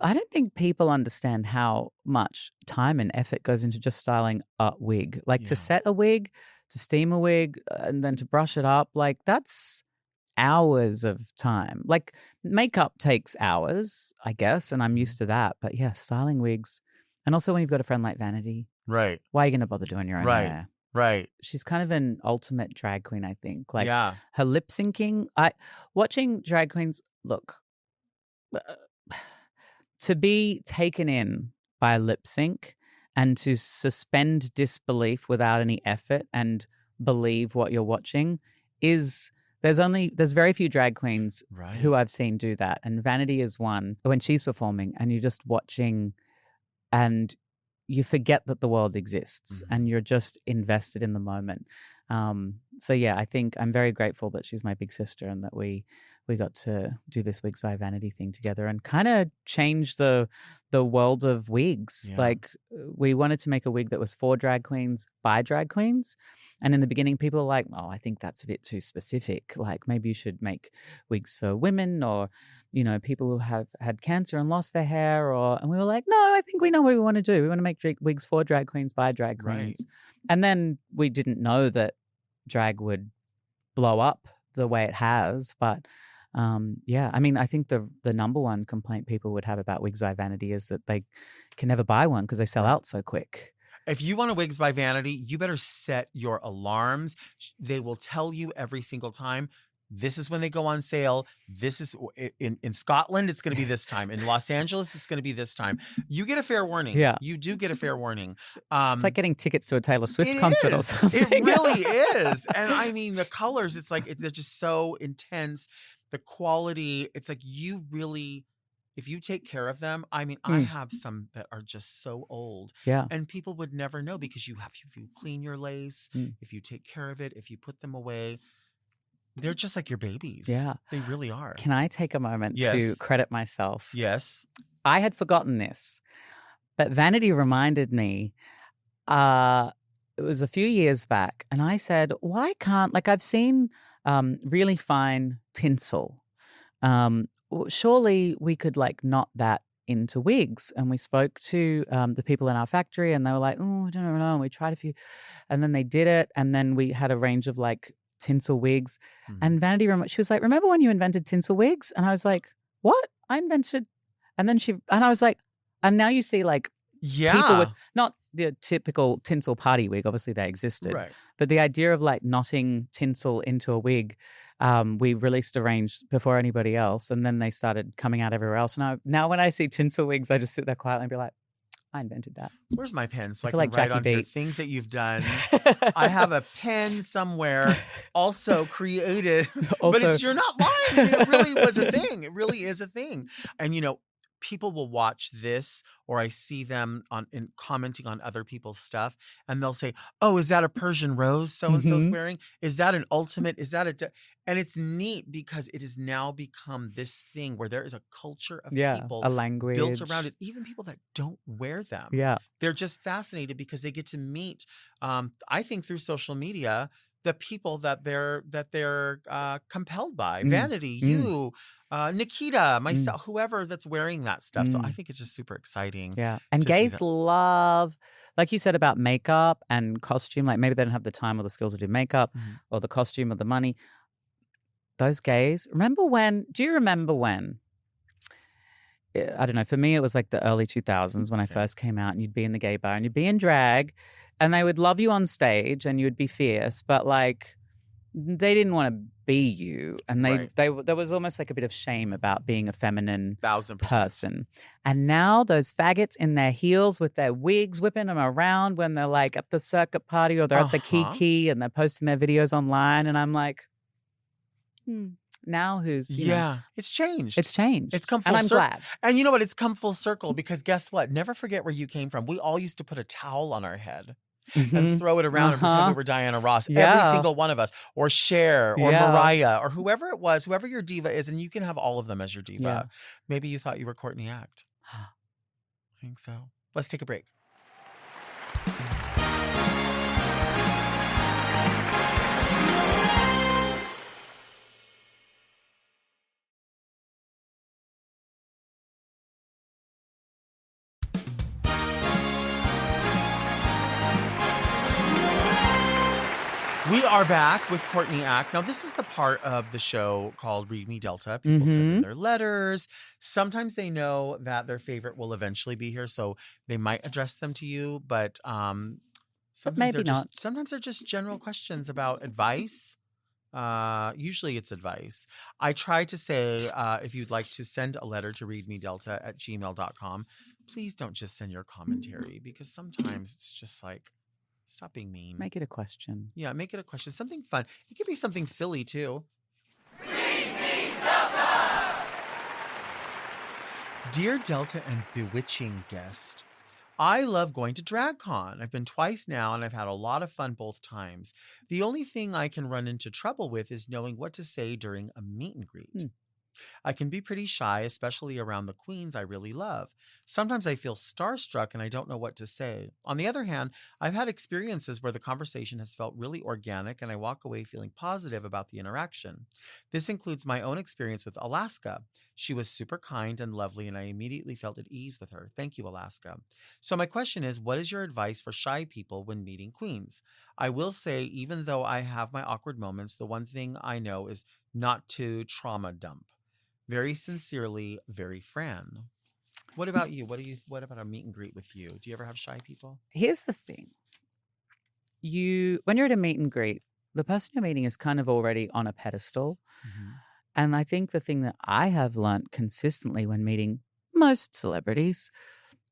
I don't think people understand how much time and effort goes into just styling a wig. Like to set a wig, to steam a wig, and then to brush it up, like that's hours of time. Like makeup takes hours, I guess, and I'm used to that. But yeah, styling wigs. And also when you've got a friend like Vanity, right? Why are you going to bother doing your own hair? Right. She's kind of an ultimate drag queen, I think. Like her lip syncing. Watching drag queens, look, to be taken in by a lip sync and to suspend disbelief without any effort and believe what you're watching there's very few drag queens who I've seen do that. And Vanity is one. When she's performing and you're just watching and you forget that the world exists and you're just invested in the moment. So yeah, I think I'm very grateful that she's my big sister and that we got to do this Wigs by Vanity thing together and kind of change the world of wigs. Yeah. Like we wanted to make a wig that was for drag queens by drag queens. And in the beginning, people were like, oh, I think that's a bit too specific. Like maybe you should make wigs for women or, you know, people who have had cancer and lost their hair. And we were like, no, I think we know what we want to do. We want to make wigs for drag queens by drag queens. Right. And then we didn't know that drag would blow up the way it has. But I mean, I think the number one complaint people would have about Wigs by Vanity is that they can never buy one because they sell out so quick. If you want a Wigs by Vanity, you better set your alarms. They will tell you every single time, this is when they go on sale. This is in Scotland, it's going to be this time. In Los Angeles, it's going to be this time. You get a fair warning. Yeah. You do get a fair warning. It's like getting tickets to a Taylor Swift concert or something. It really is. And I mean, the colors, it's like, they're just so intense. The quality, it's like you really, if you take care of them, I mean, I have some that are just so old. Yeah. And people would never know because if you clean your lace, if you take care of it, if you put them away, they're just like your babies. Yeah. They really are. Can I take a moment to credit myself? Yes. I had forgotten this, but Vanity reminded me, it was a few years back, and I said, why can't, like I've seen really fine tinsel. Surely we could like knot that into wigs. And we spoke to the people in our factory and they were like, oh, I don't know. And we tried a few and then they did it. And then we had a range of like tinsel wigs. And Vanity, she was like, remember when you invented tinsel wigs? And I was like, what? I invented. And then I was like, and now you see like people with not the typical tinsel party wig. Obviously they existed. Right. But the idea of like knotting tinsel into a wig, we released a range before anybody else, and then they started coming out everywhere else. Now when I see tinsel wigs, I just sit there quietly and be like, I invented that. Where's my pen so I feel can like write Jackie on here Beat. things that you've done? I have a pen somewhere also created, but you're not lying. It really was a thing. It really is a thing. And people will watch this, or I see them commenting on other people's stuff, and they'll say, "Oh, is that a Persian rose so-and-so's wearing? Is that an ultimate? Is that a?" And it's neat because it has now become this thing where there is a culture of people, a language built around it. Even people that don't wear them, they're just fascinated because they get to meet. I think through social media, the people that they're compelled by. Vanity, you. Nikita, myself, whoever that's wearing that stuff. So I think it's just super exciting. Yeah. And gays love, like you said about makeup and costume, like maybe they don't have the time or the skills to do makeup or the costume or the money. Those gays, do you remember when? I don't know. For me, it was like the early 2000s when I first came out, and you'd be in the gay bar and you'd be in drag and they would love you on stage and you would be fierce, but like they didn't want to be you. And there was almost like a bit of shame about being a feminine 1000%. person. And now those faggots in their heels with their wigs whipping them around when they're like at the circuit party or they're at the Kiki and they're posting their videos online. And I'm like, now who's, you know, it's changed. It's changed. It's come full circle. And I'm glad. And you know what? It's come full circle because guess what? Never forget where you came from. We all used to put a towel on our head and throw it around and pretend we were Diana Ross. Every single one of us. Or Cher or Mariah or whoever it was, whoever your diva is. And you can have all of them as your diva. Yeah. Maybe you thought you were Courtney Act. I think so. Let's take a break. We are back with Courtney Act. Now, this is the part of the show called Read Me Delta. People send in their letters. Sometimes they know that their favorite will eventually be here, so they might address them to you. But sometimes maybe not. Sometimes they're just general questions about advice. Usually it's advice. I try to say, if you'd like to send a letter to readmedelta@gmail.com, please don't just send your commentary because sometimes it's just like, stop being mean. Make it a question. Yeah, make it a question. Something fun. It could be something silly, too. Read me, Delta! Dear Delta and bewitching guest, I love going to DragCon. I've been twice now, and I've had a lot of fun both times. The only thing I can run into trouble with is knowing what to say during a meet and greet. I can be pretty shy, especially around the queens I really love. Sometimes I feel starstruck and I don't know what to say. On the other hand, I've had experiences where the conversation has felt really organic and I walk away feeling positive about the interaction. This includes my own experience with Alaska. She was super kind and lovely and I immediately felt at ease with her. Thank you, Alaska. So my question is, what is your advice for shy people when meeting queens? I will say, even though I have my awkward moments, the one thing I know is not to trauma dump. Very sincerely, very Fran. What about you? What about a meet and greet with you? Do you ever have shy people? Here's the thing. When you're at a meet and greet, the person you're meeting is kind of already on a pedestal. And I think the thing that I have learned consistently when meeting most celebrities,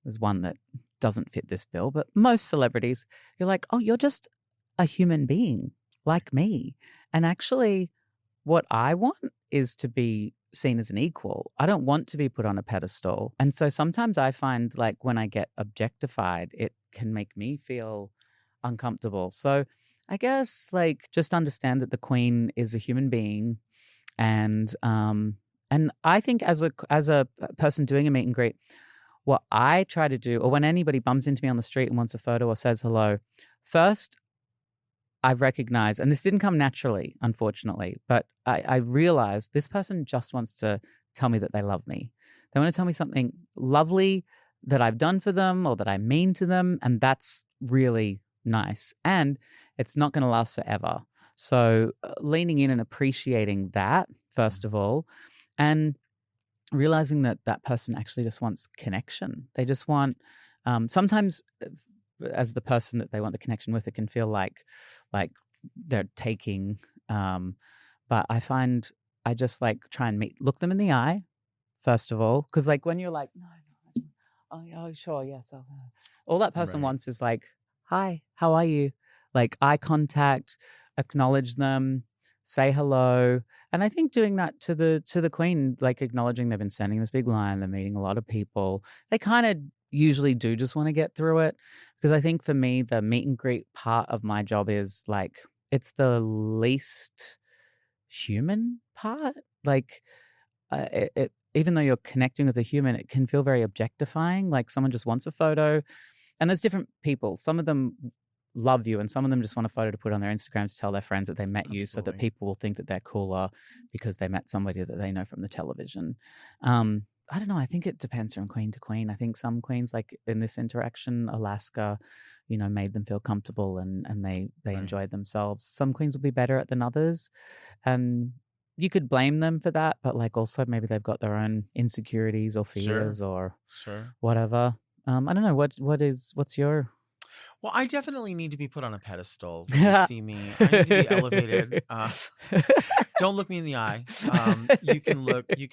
there's one that doesn't fit this bill, but most celebrities, you're like, oh, you're just a human being like me. And actually, what I want is to be seen as an equal. I don't want to be put on a pedestal. And so sometimes I find like when I get objectified, it can make me feel uncomfortable. So I guess like just understand that the queen is a human being. And I think as a person doing a meet and greet, what I try to do, or when anybody bumps into me on the street and wants a photo or says hello, first I've recognized, and this didn't come naturally, unfortunately, but I realized this person just wants to tell me that they love me. They want to tell me something lovely that I've done for them or that I mean to them. And that's really nice. And it's not going to last forever. So leaning in and appreciating that, first of all, and realizing that that person actually just wants connection. They just want, sometimes as the person that they want the connection with, it can feel like they're taking, but I find I just like try and look them in the eye, first of all, because like when you're like, no, oh, yeah, oh sure, yes, all that person wants is like, hi, how are you? Like eye contact, acknowledge them, say hello. And I think doing that to the Queen, like acknowledging they've been standing in this big line, they're meeting a lot of people. They kind of usually do just want to get through it. Because I think for me, the meet and greet part of my job is like, it's the least human part. Like even though you're connecting with a human, it can feel very objectifying. Like someone just wants a photo. And there's different people. Some of them love you and some of them just want a photo to put on their Instagram to tell their friends that they met you so that people will think that they're cooler because they met somebody that they know from the television. I don't know. I think it depends from queen to queen. I think some queens, like in this interaction, Alaska, made them feel comfortable and they enjoyed themselves. Some queens will be better at than others. And you could blame them for that, but like also maybe they've got their own insecurities or fears or whatever. I don't know. What's your... Well, I definitely need to be put on a pedestal when you see me. I need to be elevated. Don't look me in the eye. You can look here,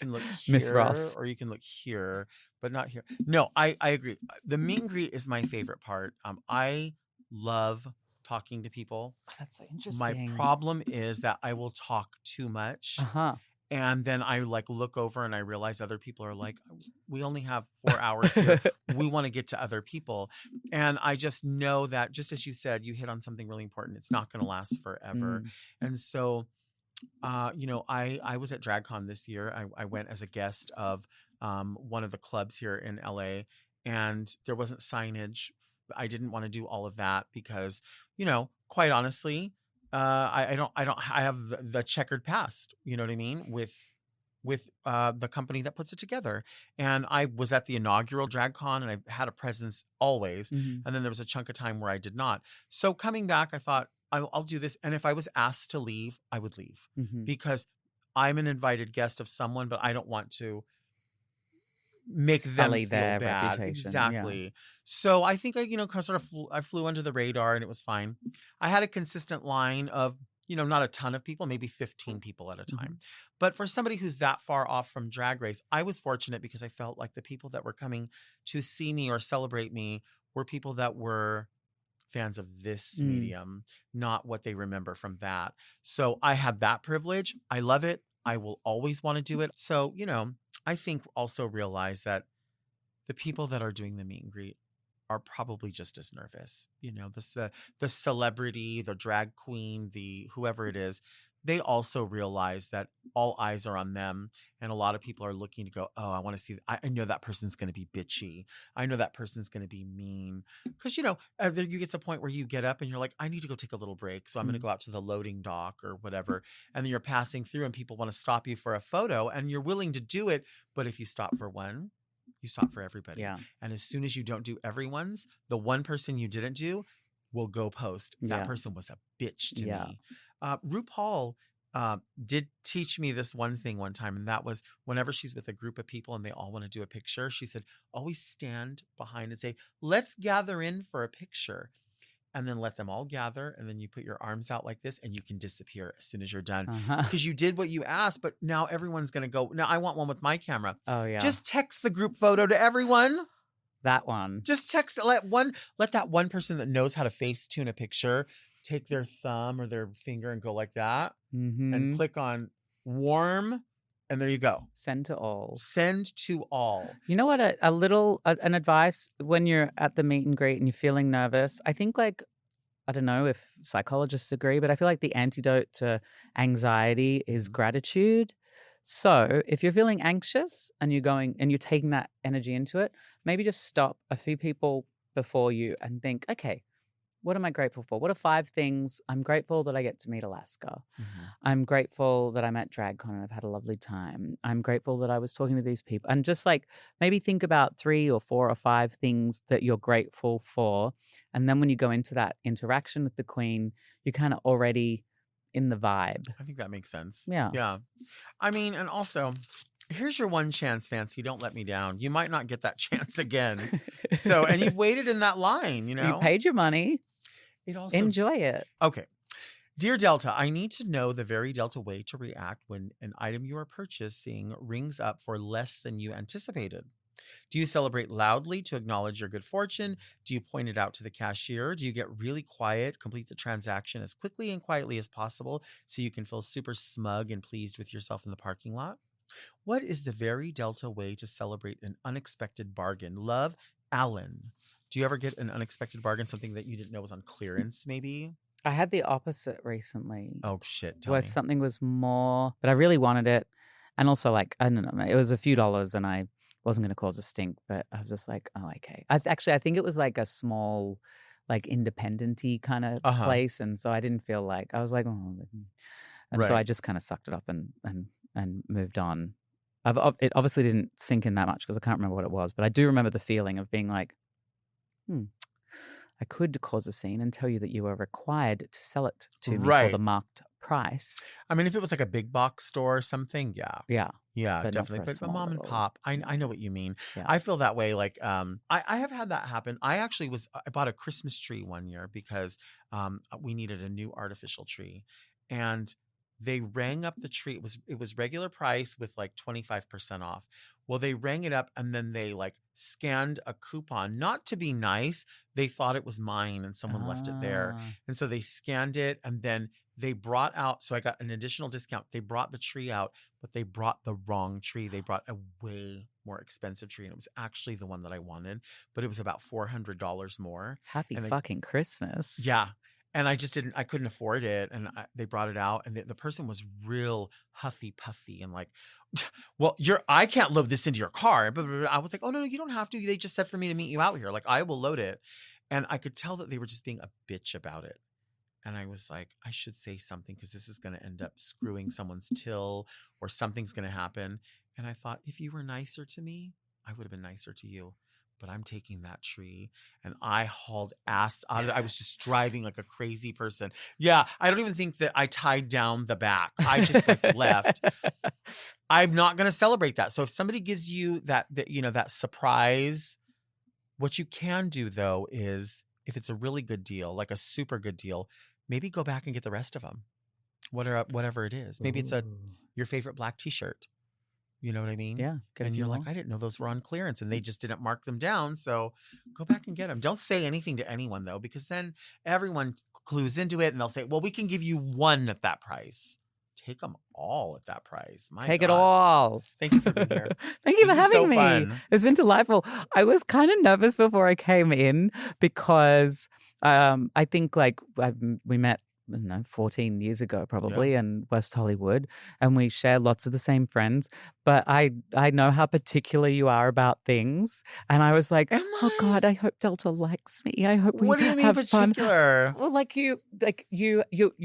Miss Ross, or you can look here, but not here. No, I agree. The meet and greet is my favorite part. I love talking to people. Oh, that's so interesting. My problem is that I will talk too much. And then I like look over and I realize other people are like, we only have 4 hours here. We want to get to other people. And I just know that, just as you said, you hit on something really important. It's not going to last forever. And so, I was at DragCon this year. I went as a guest of one of the clubs here in LA, and there wasn't signage. I didn't want to do all of that because, quite honestly, I have the checkered past, you know what I mean? With the company that puts it together. And I was at the inaugural DragCon and I had a presence always. And then there was a chunk of time where I did not. So coming back, I thought I'll do this. And if I was asked to leave, I would leave because I'm an invited guest of someone, but I don't want to make Sully them feel their bad. reputation. Exactly. Yeah. So I think I flew under the radar and it was fine. I had a consistent line of, not a ton of people, maybe 15 people at a time. But for somebody who's that far off from Drag Race, I was fortunate because I felt like the people that were coming to see me or celebrate me were people that were fans of this medium, not what they remember from that. So I had that privilege. I love it. I will always want to do it. So, I think also realize that the people that are doing the meet and greet are probably just as nervous. The celebrity, the drag queen, the whoever it is, they also realize that all eyes are on them. And a lot of people are looking to go, oh, I want to see, I know that person's going to be bitchy. I know that person's going to be mean. Because, you get to a point where you get up and you're like, I need to go take a little break. So I'm going to go out to the loading dock or whatever. And then you're passing through and people want to stop you for a photo and you're willing to do it. But if you stop for one, you stop for everybody. Yeah. And as soon as you don't do everyone's, the one person you didn't do will go post. That person was a bitch to me. RuPaul did teach me this one thing one time, and that was whenever she's with a group of people and they all want to do a picture, she said, always stand behind and say, let's gather in for a picture. And then let them all gather. And then you put your arms out like this and you can disappear as soon as you're done. Because you did what you asked, but now everyone's going to go, now I want one with my camera. Oh, yeah. Just text the group photo to everyone. That one. Just text, let that one person that knows how to Facetune a picture take their thumb or their finger and go like that and click on warm. And there you go. Send to all. Send to all. You know what? An advice when you're at the meet and greet and you're feeling nervous. I think I don't know if psychologists agree, but I feel like the antidote to anxiety is gratitude. So if you're feeling anxious and you're going and you're taking that energy into it, maybe just stop a few people before you and think, okay, what am I grateful for? What are 5 things? I'm grateful that I get to meet Alaska. Mhm. I'm grateful that I'm at DragCon and I've had a lovely time. I'm grateful that I was talking to these people. And just like maybe think about 3 or 4 or 5 things that you're grateful for. And then when you go into that interaction with the queen, you're kind of already in the vibe. I think that makes sense. Yeah. Yeah. I mean, and also, here's your one chance, Fancy. Don't let me down. You might not get that chance again. So, and you've waited in that line, you know? You paid your money. It also Enjoy it. Okay. Dear Delta, I need to know the very Delta way to react when an item you are purchasing rings up for less than you anticipated. Do you celebrate loudly to acknowledge your good fortune? Do you point it out to the cashier? Do you get really quiet, complete the transaction as quickly and quietly as possible so you can feel super smug and pleased with yourself in the parking lot? What is the very Delta way to celebrate an unexpected bargain? Love, Alan. Do you ever get an unexpected bargain, something that you didn't know was on clearance, maybe? I had the opposite recently. Oh, shit. Tell Where me. something was more, but I really wanted it. And also, like, I don't know, it was a few dollars and I wasn't going to cause a stink, but I was just like, oh, okay. I think it was like a small, like, independent-y kind of place. And so I didn't feel like, I was like, oh. And so I just kind of sucked it up and moved on. It obviously didn't sink in that much because I can't remember what it was, but I do remember the feeling of being like, I could cause a scene and tell you that you are required to sell it to me for the marked price. I mean, if it was like a big box store or something, yeah. Yeah. Yeah, But not for definitely. a But small mom and little- pop, I know what you mean. Yeah. I feel that way. Like, I have had that happen. I bought a Christmas tree one year because we needed a new artificial tree. And they rang up the tree. It was regular price with like 25% off. Well, they rang it up and then they like scanned a coupon, not to be nice. They thought it was mine and someone left it there. Ah. And so they scanned it and then they brought out, so I got an additional discount. They brought the tree out, but they brought the wrong tree. They brought a way more expensive tree. And it was actually the one that I wanted, but it was about $400 more. Happy And they- fucking Christmas. Yeah. And I couldn't afford it. And they brought it out and the person was real huffy puffy and like, well, I can't load this into your car. But I was like, oh, no, you don't have to. They just said for me to meet you out here. Like, I will load it. And I could tell that they were just being a bitch about it. And I was like, I should say something because this is going to end up screwing someone's till or something's going to happen. And I thought, if you were nicer to me, I would have been nicer to you. But I'm taking that tree and I hauled ass out of it. I was just driving like a crazy person. Yeah, I don't even think that I tied down the back. I just like left. I'm not going to celebrate that. So if somebody gives you that surprise, what you can do though is if it's a really good deal, like a super good deal, maybe go back and get the rest of them. Whatever it is. Maybe it's your favorite black t-shirt. You know what I mean? Yeah. And you're like, I didn't know those were on clearance and they just didn't mark them down. So go back and get them. Don't say anything to anyone though, because then everyone clues into it and they'll say, well, we can give you one at that price. Take them all at that price. Take it all. Thank you for being here. Thank you This for is having so me. fun. It's been delightful. I was kind of nervous before I came in because I think like we met, I don't know, 14 years ago probably in West Hollywood, and we share lots of the same friends. But I know how particular you are about things, and I was like, oh God, I hope Delta likes me. I hope we What do you mean have fun. particular? Well, like you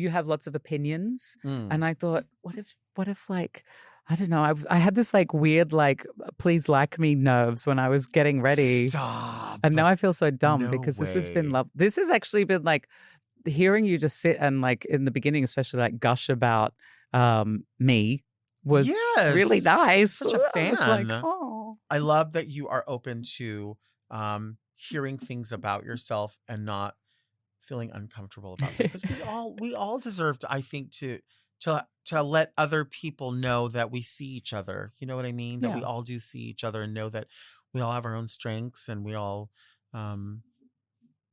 have lots of opinions, and I thought, what if like, I don't know. I had this like weird like please like me nerves when I was getting ready. Stop. And now I feel so dumb No because this has way. been love. This has actually been like hearing you just sit and like in the beginning, especially like gush about me was really nice. Such a I was like, fan. oh. I love that you are open to hearing things about yourself and not feeling uncomfortable about it. Because we all deserve to, I think, to let other people know that we see each other. You know what I mean? That we all do see each other and know that we all have our own strengths and we all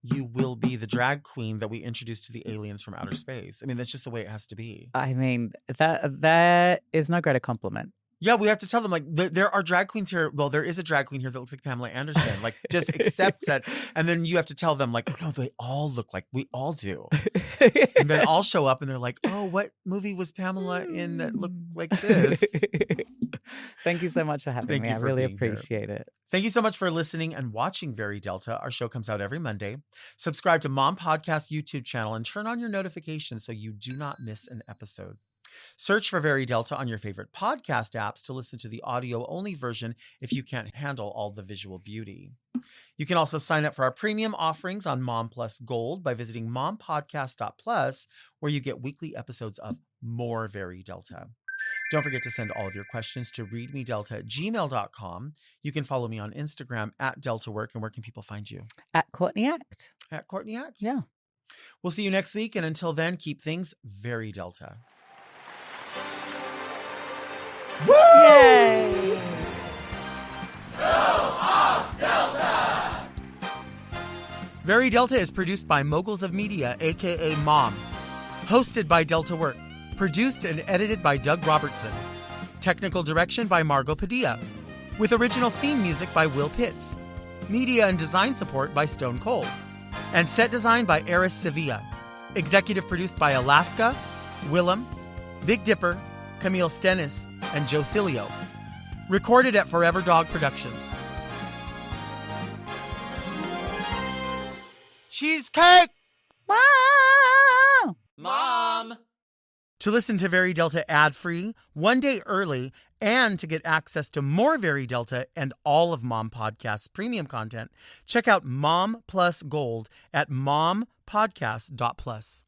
you will be the drag queen that we introduce to the aliens from outer space. I mean, that's just the way it has to be. I mean, that is no greater compliment. Yeah, we have to tell them, like, there are drag queens here. Well, there is a drag queen here that looks like Pamela Anderson. Like, just accept that. And then you have to tell them, like, oh, no, they all look like we all do. And then I'll show up and they're like, oh, what movie was Pamela in that looked like this? Thank you so much for having Thank me. you I for really being here. appreciate it. Thank you so much for listening and watching Very Delta. Our show comes out every Monday. Subscribe to Mom Podcast YouTube channel and turn on your notifications so you do not miss an episode. Search for Very Delta on your favorite podcast apps to listen to the audio-only version if you can't handle all the visual beauty. You can also sign up for our premium offerings on Mom Plus Gold by visiting mompodcast.plus, where you get weekly episodes of more Very Delta. Don't forget to send all of your questions to readmedelta@gmail.com. You can follow me on Instagram @DeltaWork. And where can people find you? At Courtney Act. At Courtney Act. Yeah. We'll see you next week. And until then, keep things very Delta. Woo! Yay! Very Delta is produced by Moguls of Media, aka Mom. Hosted by Delta Work. Produced and edited by Doug Robertson. Technical direction by Margot Padilla. With original theme music by Will Pitts. Media and design support by Stone Cold. And set design by Eris Sevilla. Executive produced by Alaska, Willem, Big Dipper, Camille Stennis, and Joe Cilio. Recorded at Forever Dog Productions. Cheesecake! Wow! Mom! To listen to Very Delta ad-free, 1 day early, and to get access to more Very Delta and all of Mom Podcast's premium content, check out Mom Plus Gold at mompodcast.plus.